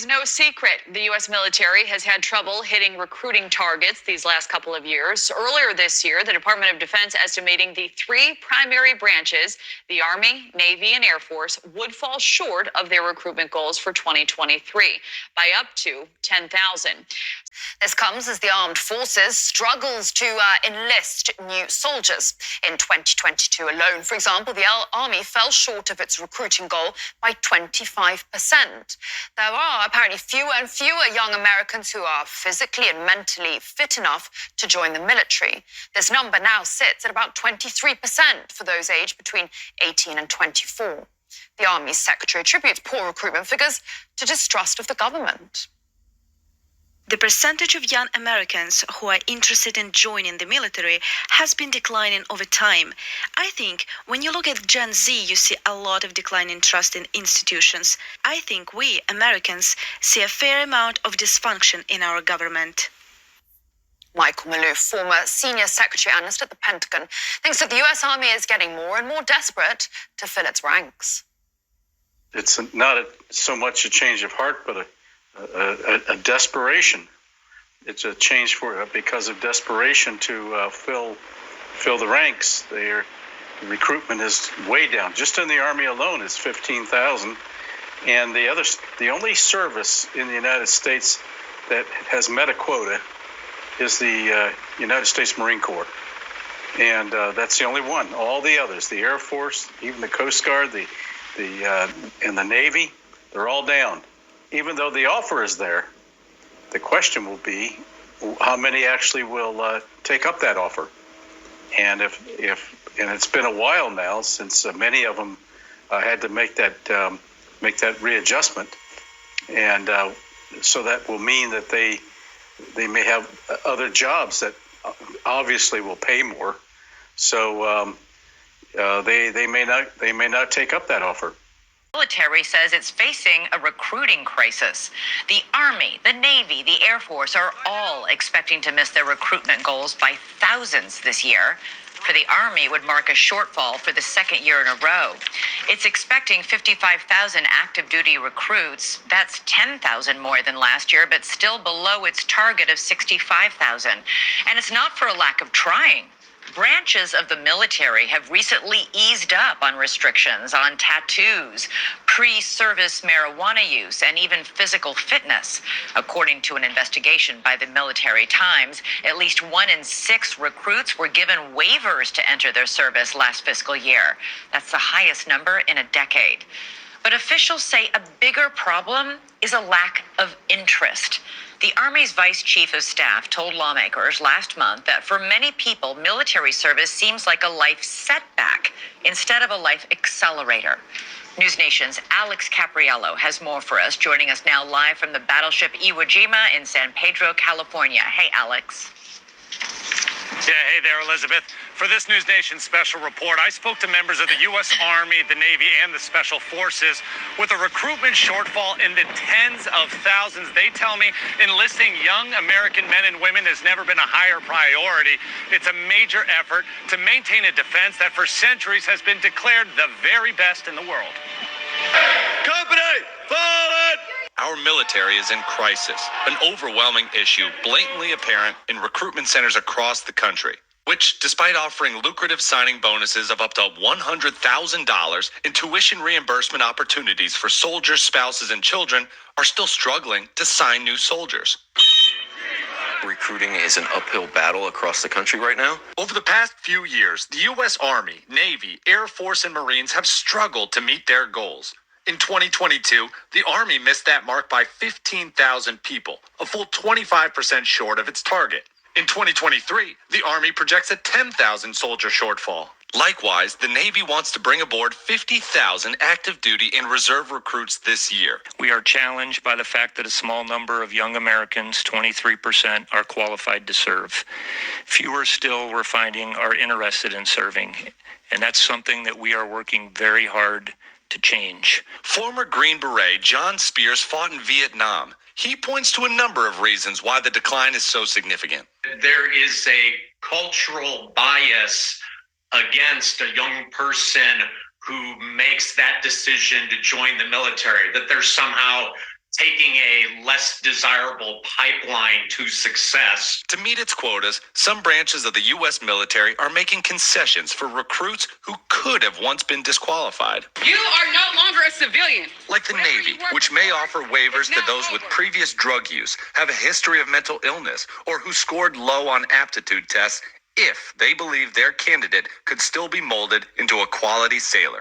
is no secret. The U.S. military has had trouble hitting recruiting targets these last couple of years. Earlier this year, the Department of Defense estimating the three primary branches, the Army, Navy, and Air Force, would fall short of their recruitment goals for 2023 by up to 10,000. This comes as the armed forces struggles to enlist new soldiers. In 2022 alone, for example, the Army fell short of its recruiting goal by 25%. There are apparently fewer and fewer young Americans who are physically and mentally fit enough to join the military. This number now sits at about 23% for those aged between 18 and 24. The Army's secretary attributes poor recruitment figures to distrust of the government. The percentage of young Americans who are interested in joining the military has been declining over time. I think when you look at Gen Z, you see a lot of decline in trust in institutions. I think we, Americans, see a fair amount of dysfunction in our government. Michael Maloof, former senior secretary analyst at the Pentagon, thinks that the U.S. Army is getting more and more desperate to fill its ranks. It's not so much a change of heart, but a desperation. It's a change because of desperation to fill the ranks. The recruitment is way down. Just in the Army alone, it's 15,000, and the only service in the United States that has met a quota is the United States Marine Corps, and that's the only one. All the others, the Air Force, even the Coast Guard, and the Navy, they're all down. Even though the offer is there, the question will be how many actually will take up that offer. And if it's been a while now since many of them had to make that readjustment, and so that will mean that they may have other jobs that obviously will pay more. So they may not take up that offer. Military says it's facing a recruiting crisis. The Army, the Navy, the Air Force are all expecting to miss their recruitment goals by thousands this year. For the Army, it would mark a shortfall for the second year in a row. It's expecting 55,000 active duty recruits. That's 10,000 more than last year, but still below its target of 65,000. And it's not for a lack of trying. Branches of the military have recently eased up on restrictions on tattoos, pre-service marijuana use, and even physical fitness. According to an investigation by the Military Times, at least 1 in 6 recruits were given waivers to enter their service last fiscal year. That's the highest number in a decade. But officials say a bigger problem is a lack of interest. The Army's Vice Chief of Staff told lawmakers last month that for many people, military service seems like a life setback instead of a life accelerator. News Nation's Alex Capriello has more for us, joining us now live from the battleship Iwo Jima in San Pedro, California. Hey, Alex. Yeah, hey there, Elizabeth. For this News Nation special report, I spoke to members of the U.S. Army, the Navy, and the Special Forces. With a recruitment shortfall in the tens of thousands, they tell me enlisting young American men and women has never been a higher priority. It's a major effort to maintain a defense that for centuries has been declared the very best in the world. Company, forward! Our military is in crisis, an overwhelming issue blatantly apparent in recruitment centers across the country, which, despite offering lucrative signing bonuses of up to $100,000 in tuition reimbursement opportunities for soldiers, spouses, and children, are still struggling to sign new soldiers. Recruiting is an uphill battle across the country right now. Over the past few years, the U.S. Army, Navy, Air Force, and Marines have struggled to meet their goals. In 2022, the Army missed that mark by 15,000 people, a full 25% short of its target. In 2023, the Army projects a 10,000 soldier shortfall. Likewise, the Navy wants to bring aboard 50,000 active duty and reserve recruits this year. We are challenged by the fact that a small number of young Americans, 23%, are qualified to serve. Fewer still, we're finding, are interested in serving. And that's something that we are working very hard to change. Former Green Beret John Spears fought in Vietnam. He points to a number of reasons why the decline is so significant. There is a cultural bias against a young person who makes that decision to join the military, that they're somehow taking a less desirable pipeline to success. To meet its quotas, some branches of the U.S. military are making concessions for recruits who could have once been disqualified. You are no longer a civilian. Like the Navy, which may offer waivers to those with previous drug use, have a history of mental illness, or who scored low on aptitude tests if they believe their candidate could still be molded into a quality sailor.